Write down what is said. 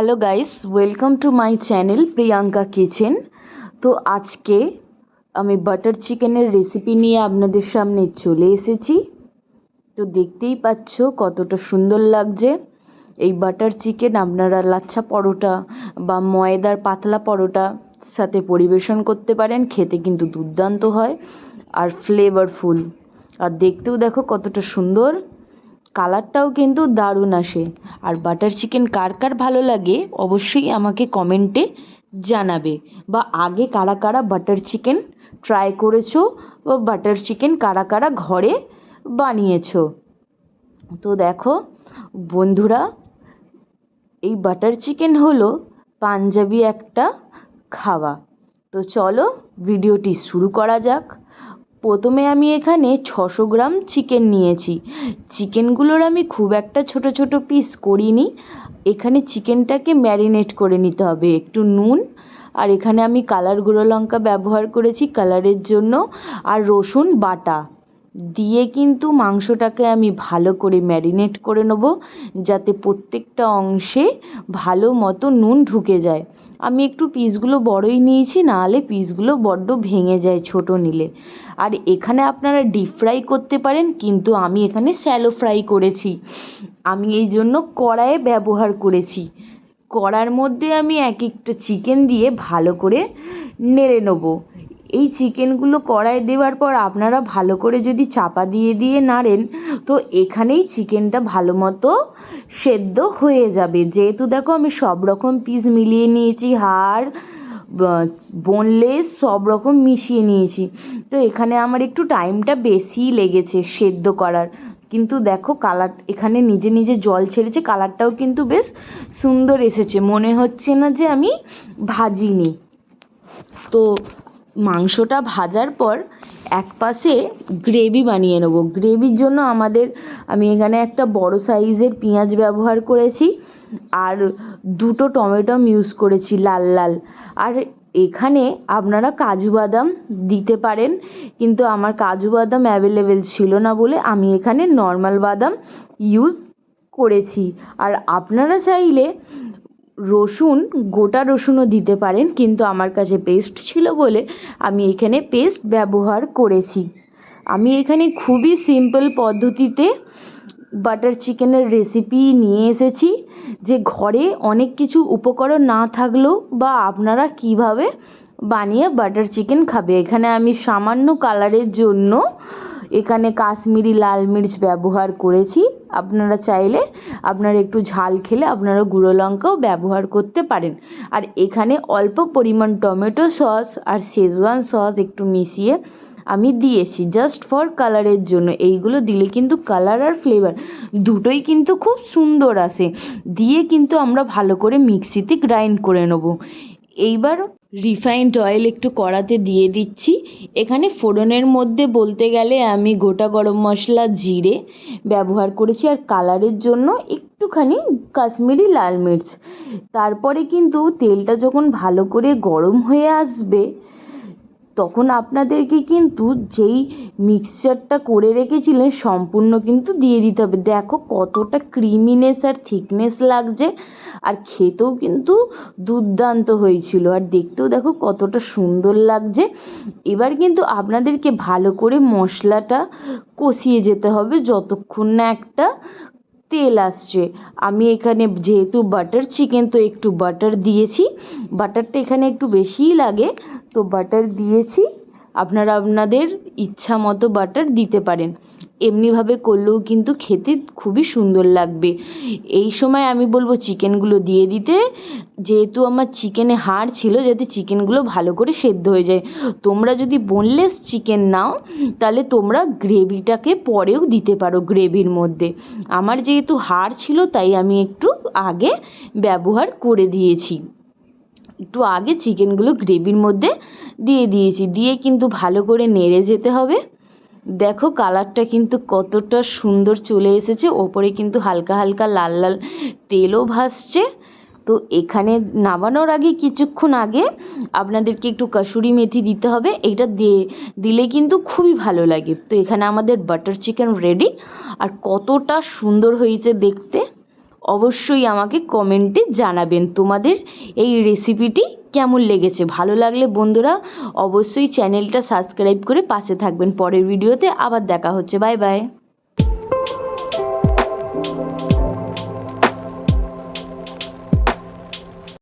Hello guys, welcome to my channel Priyanka kitchen. তো আজকে আমি বাটার চিকেনের রেসিপি নিয়ে আপনাদের সামনে চলে এসেছি। তো দেখতেই পাচ্ছ কতটা সুন্দর লাগছে। এই বাটার চিকেন আপনারা লাচ্ছা পরোটা বা ময়দার পাতলা পরোটা সাথে পরিবেশন করতে পারেন। খেতে কিন্তু দুর্দান্ত হয় আর ফ্লেভারফুল, আর দেখতেও দেখো কতটা সুন্দর, কালারটাও কিন্তু দারুণ আসে। আর বাটার চিকেন কার কার ভালো লাগে অবশ্যই আমাকে কমেন্টে জানাবে, বা আগে কারা কারা বাটার চিকেন ট্রাই করেছো বা বাটার চিকেন কারা কারা ঘরে বানিয়েছো। তো দেখো বন্ধুরা, এই বাটার চিকেন হলো পাঞ্জাবি একটা খাওয়া। তো চলো ভিডিওটি শুরু করা যাক। প্রথমে আমি এখানে 600 গ্রাম চিকেন নিয়েছি। চিকেনগুলোর আমি খুব একটা ছোট ছোট পিস করিনি। এখানে চিকেনটাকে ম্যারিনেট করে নিতে হবে, একটু নুন, আর এখানে আমি কালার গুঁড়ো লঙ্কা ব্যবহার করেছি কালারের জন্য, আর রসুন বাটা দিয়ে কিন্তু মাংসটাকে আমি ভালো করে ম্যারিনেট করে নেব, যাতে প্রত্যেকটা অংশে ভালো মতো নুন ঢুকে যায়। আমি একটু পিসগুলো বড়ই নিয়েছি, নাহলে পিসগুলো বড্ড ভেঙে যায় ছোট নিলে। আর এখানে আপনারা ডিপ ফ্রাই করতে পারেন, কিন্তু আমি এখানে শ্যালো ফ্রাই করেছি। আমি এই জন্য কড়াইয়ে ব্যবহার করেছি। কড়ার মধ্যে আমি এক একটা চিকেন দিয়ে ভালো করে নেড়ে নেবো। এই চিকেনগুলো কড়াইয়ে দেওয়ার পর আপনারা ভালো করে যদি চাপা দিয়ে দিয়ে নাড়েন, তো এখানেই চিকেনটা ভালো মতো সেদ্ধ হয়ে যাবে। যেহেতু দেখো আমি সব রকম পিস মিলিয়ে নিয়েছি, হাড় বোনলেস সব রকম মিশিয়ে নিয়েছি, তো এখানে আমার একটু টাইমটা বেশি লেগেছে সেদ্ধ করার। কিন্তু দেখো কালার এখানে নিজে নিজে জল ছেড়েছে, কালারটাও কিন্তু বেশ সুন্দর এসেছে, মনে হচ্ছে না যে আমি ভাজিনি। তো মাংসটা ভাজার পর এক পাশে গ্রেভি বানিয়ে নেব। গ্রেভির জন্য আমি এখানে একটা বড় সাইজের পেঁয়াজ ব্যবহার করেছি, আর দুটো টমেটো ইউজ করেছি লাল লাল। আর এখানে আপনারা কাজু বাদাম দিতে পারেন, কিন্তু আমার কাজু বাদাম অ্যাভেলেবেল ছিল না বলে আমি এখানে নর্মাল বাদাম ইউজ করেছি। আর আপনারা চাইলে গোটা রসুনও দিতে পারেন, কিন্তু আমার কাছে পেস্ট ছিল বলে আমি এখানে পেস্ট ব্যবহার করেছি। আমি এখানে খুবই সিম্পল পদ্ধতিতে বাটার চিকেনের রেসিপি নিয়ে এসেছি, যে ঘরে অনেক কিছু উপকরণ না থাকলেও বা আপনারা কিভাবে বানিয়ে বাটার চিকেন খাবে। এখানে আমি সামান্য কালারের জন্য এখানে কাশ্মীরি লাল মির্চ ব্যবহার করেছি। আপনারা চাইলে আপনারা একটু ঝাল খেলে আপনারা গুঁড়ো লঙ্কাও ব্যবহার করতে পারেন। আর এখানে অল্প পরিমাণ টমেটো সস আর শেজওয়ান সস একটু মিশিয়ে আমি দিয়েছি জাস্ট ফর কালারের জন্য। এইগুলো দিলে কিন্তু কালার আর ফ্লেভার দুটোই কিন্তু খুব সুন্দর আসে। দিয়ে কিন্তু আমরা ভালো করে মিক্সিতে গ্রাইন্ড করে নেব। এইবার রিফাইন্ড অয়েল একটু কড়াতে দিয়ে দিচ্ছি। এখানে ফোড়নের মধ্যে বলতে গেলে আমি গোটা গরম মশলা, জিরে ব্যবহার করেছি, আর কালারের জন্য একটুখানি কাশ্মীরি লাল মির্চ। তারপরে কিন্তু তেলটা যখন ভালো করে গরম হয়ে আসবে, তখন আপনাদেরকে কিন্তু যেই মিক্সচারটা করে রেখেছিলেন সম্পূর্ণ কিন্তু দিয়ে দিতে হবে। দেখো কতটা ক্রিমিনেস আর থিকনেস লাগছে, আর খেতেও কিন্তু দুর্দান্ত হয়েছিল, আর দেখতেও দেখো কতটা সুন্দর লাগছে। এবার কিন্তু আপনাদেরকে ভালো করে মশলাটা কষিয়ে যেতে হবে যতক্ষণ না একটা তেল আসছে। আমি এখানে যেহেতু বাটার চিকেন, তো একটু বাটার দিয়েছি। বাটারটা এখানে একটু বেশিই লাগে, তো বাটার দিয়েছি। আপনারা আপনাদের ইচ্ছা মতো বাটার দিতে পারেন। এমনিভাবে করলেও কিন্তু খেতে খুবই সুন্দর লাগবে। এই সময় আমি বলবো চিকেনগুলো দিয়ে দিতে, যেহেতু আমার চিকেনে হাড় ছিল, যাতে চিকেনগুলো ভালো করে সেদ্ধ হয়ে যায়। তোমরা যদি বোনলেস চিকেন নাও, তাহলে তোমরা গ্রেভিটাকে পরেও দিতে পারো গ্রেভির মধ্যে। আমার যেহেতু হাড় ছিল তাই আমি একটু আগে ব্যবহার করে দিয়েছি, একটু আগে চিকেনগুলো গ্রেভির মধ্যে দিয়ে দিয়েছি। দিয়ে কিন্তু ভালো করে নেড়ে যেতে হবে। দেখো কালারটা কিন্তু কতটা সুন্দর চলে এসেছে, ওপরে কিন্তু হালকা হালকা লাল লাল তেলও ভাসছে। তো এখানে নামানোর আগে কিছুক্ষণ আগে আপনাদেরকে একটু কসুরি মেথি দিতে হবে। এইটা দিলে কিন্তু খুবই ভালো লাগে। তো এখানে আমাদের বাটার চিকেন রেডি, আর কতটা সুন্দর হয়েছে দেখতে, অবশ্যই আমাকে কমেন্টে জানাবেন তোমাদের এই রেসিপিটি কেমন লেগেছে। ভালো লাগলে বন্ধুরা অবশ্যই চ্যানেলটা সাবস্ক্রাইব করে পাশে থাকবেন। পরের ভিডিওতে আবার দেখা হচ্ছে। Bye bye.